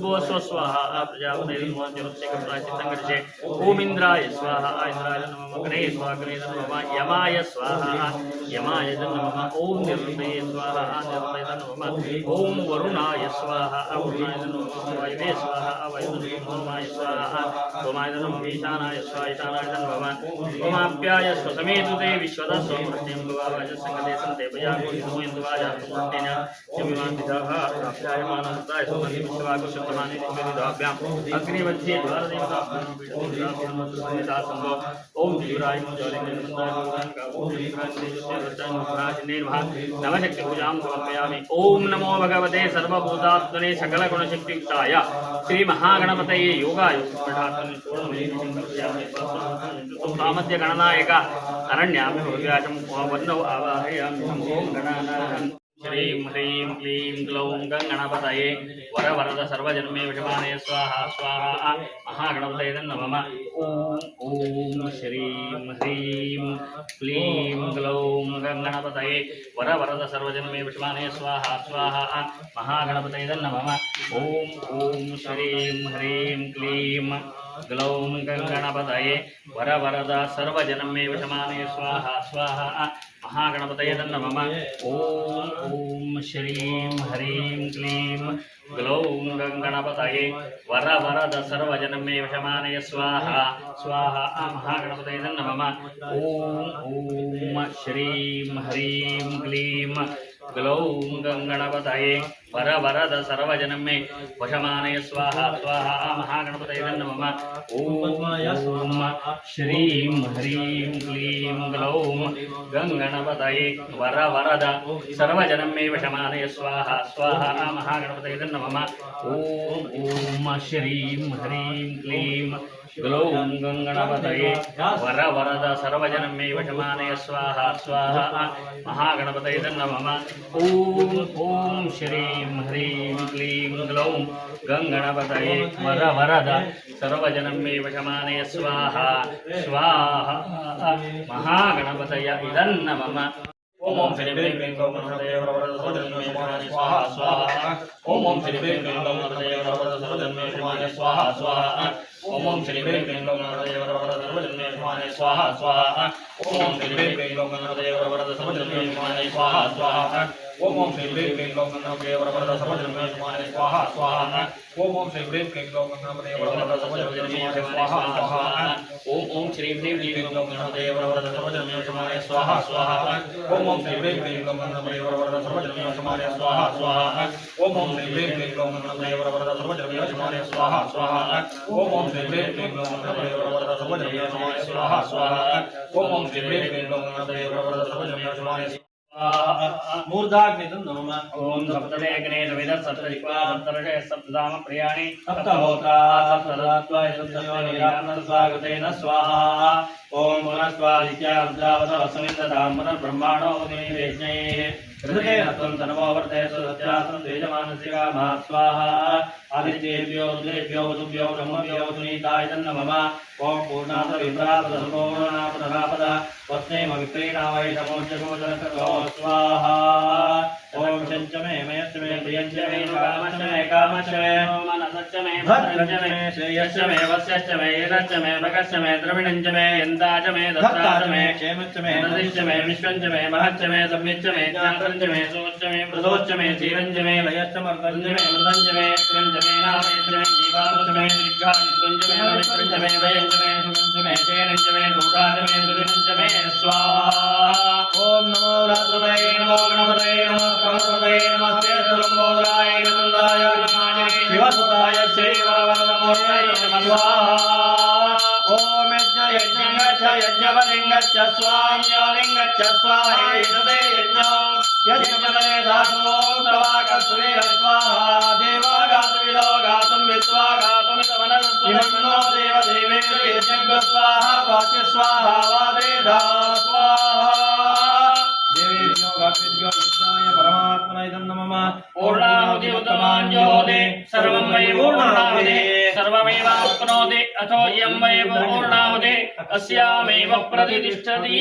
भुवस्व स्वाहा प्रजापते नमः ज्योतिषे प्राचितं गृहे ओम इंद्राय स्वाहा इंद्राय नमः अग्ने स्वाहा अग्ने नमः यमाय स्वाहा यमाय नमः ओम निरुद्धये स्वाहा निरुद्धये नमः ओम वरुणाय स्वाहा वरुणाय नमः वायवे स्वाहा वायवे नमः स्वाहा सोमाय नमः ईशानाय स्वाहा ईशानाय नमः ओमाप्याय स्वसमेतुते विश्वदा स्वमृत्यं भवाय संगते संते भयागो हिन्दुवाजा तुमतेन यमिमान् विदाः प्राप्यायमानमुद्राय सुमति विश्वागो शुद्धमानि दिव्यविदाभ्याम् अग्निमध्ये द्वारदेवता संभो ओम शिवराय नवशक्ति पूजां समर्पयामि। ओम नमो भगवते सर्वभूतात्मने सकल गुणशक्तियुक्ताय श्री महागणपतये योगाय सामर्थ्य गणनायक अरण्यामि भव्याचम वन्नौ आवाहयामि। ओम गणानां श्रीं ह्रीं क्लीं ग्लौं गणपतये वरवरद सर्वजन्मे विषमाने स्वाहा स्वाहा महागणपतये नमः। ओम श्रीं ह्रीं क्लीं ग्लौं गणपतये वरवरद सर्वजन्मे विषमाने स्वाहा स्वाहा महागणपतये नमः। ओम श्रीं ह्रीं क्लीं ग्लौं गणपतये वरवरद सर्वजन्मे विषमाने स्वाहा स्वाहा महागणपतये नमः। ओम श्रीं ह्रीं क्लीं ग्लौं गणपतये वरवरद सर्वजन्मे विषमाने स्वाहा स्वाहा महागणपतये नमः। ओम श्रीं ह्रीं क्लीं ग्लौं गणपतये वरवरद सर्वजन्मे वशमाने स्वाहा स्वाहा महागणपतये नमः। ओम श्रीं ह्रीं क्लीं ग्लौं गणपतये वरवरद सर्वजन्मे वशमाने स्वाहा स्वाहा महागणपतये नमः। ओम श्रीं ह्रीं क्लीं ग्लौं गणपतये वरवरद सर्वजन्मे वशमाने स्वाहा स्वाहा महागणपतये नमः। ओम श्रीं ह्रीं क्लीं ग्लौं गणपतये वरवरद सर्वजन्मे वशमाने स्वाहा स्वाहा महागणपतये नमः। ओम श्री ह्रीं क्लीं ग्लौं गणपतये वरवरद सर्वजन्मे वशमाने स्वाहा स्वाहा। ओम श्री ह्रीं क्लीं ग्लौं गणपतये वरवरद सर्वजन्मे वशमाने स्वाहा स्वाहा। ओम श्री ह्रीं क्लीं ग्लौं गणपतये वरवरद सर्वजन्मे वशमाने स्वाहा स्वाहा। ओम श्री ह्रीं क्लीं ग्लौं गणपतये वरवरद सर्वजन्मे वशमाने स्वाहा स्वाहा। ओम श्री ह्रीं क्लीं ग्लौं गणपतये वरवरद सर्वजन्मे वशमाने स्वाहा स्वाहा। ओम श्री ह्रीं क्लीं ग्लौं गणपतये वरवरद सर्वजन्मे वशमाने स्वाहा स्वाहा। ओम श्री ह्रीं क्लीं ग्लौं गणपतये वरवरद सर्वजन्मे वशमाने स्वाहा स्वाहा। ओम श्री ह्रीं क्लीं ग्लौं गणपतये वरवरद सर्वजन्मे वशमाने स्वाहा स्वाहा। ओम श्री ह्रीं क्लीं ग्लौं गणपतये वरवरद सर्वजन्मे वशमाने स्वाहा स्वाहा। ओम श्री ह्रीं क्लीं ग्लौं गणपतये वरवरद सर्वजन्मे वशमाने स्वाहा स्वाहा। ओम श्री ह्रीं क्लीं ग्लौं गणपतये वरवरद सर्वजन्मे वशमाने मूर्धाग्नितं नमः। ओम सप्तमे अग्ने सविदः सप्तदिक्वा सप्तर्षयः सप्तधाम प्रियाणि सप्तहोत्रा सप्तदात्वाय सप्तयोनिरात्मन स्वागतेन स्वाहा। ओम पुनस्वादित्या रुद्रावतः वसुमिन्दधाम ब्रह्माणो उदिनिवेज्ञैः हृदयेन त्वं तनवो वर्धयसु सत्यासनं द्वेजमानस्य कामः स्वाहा। आदित्येभ्यो रुद्रेभ्यो वसुभ्यो ब्रह्मभ्यो सुनीताय नमः। ओम पूर्णाद विप्राद संपूर्णाद पुनरापद वस्नेम विप्रीणावै समोच्चगोचरकरो स्वाहा। ओम चञ्चमे मयच्चमे प्रियञ्चमे कामच्चमे कामच्चमे मनसच्चमे भद्रञ्चमे श्रेयश्चमे वस्यश्चमे यदच्चमे भगश्चमे द्रविणञ्चमे यन्ताचमे दत्ताचमे क्षेमच्चमे नदिश्चमे विश्वञ्चमे महच्चमे सम्यच्चमे ज्ञातञ्चमे सोच्चमे प्रदोच्चमे धीरञ्चमे लयश्चमर्तञ्चमे मृतञ्चमे क्रञ्चमे नामयच्चमे जीवातृचमे दीर्घायुष्टञ्चमे नमित्रञ्चमे वयञ्चमे सुगञ्चमे चेनञ्चमे दूराचमे सुदिनञ्चमे स्वाहा। ओम नमो रात्रये नमो गणपतये नमः गणपतये नमस्ते सर्वमोदराय नंदाय विष्णाय शिवसुताय श्रीवरवरदमूर्तये नमः स्वाहा। ओम यज्ञ यज्ञवलिङ्गच्च स्वाम्योलिङ्गच्च स्वाहा एतदे यज्ञं यज्ञपदे धातोक्तवाकस्वे स्वाहा। देवागातुविदो गातुं विद्वा गातुमितमनस्वनो देवदेवेषु यज्ञं स्वाहा वाचि स्वाहा वादेधा स्वाहा। देवेभ्यो गात्रेभ्यो यज्ञाय परमात्मने नमः। पूर्णाहुति उत्तमाञ्जोति सर्वं वै पूर्णाहुति सर्वमेवाप्नोति अथो यं वै पूर्णाहुति अस्यामेव प्रतिष्ठति।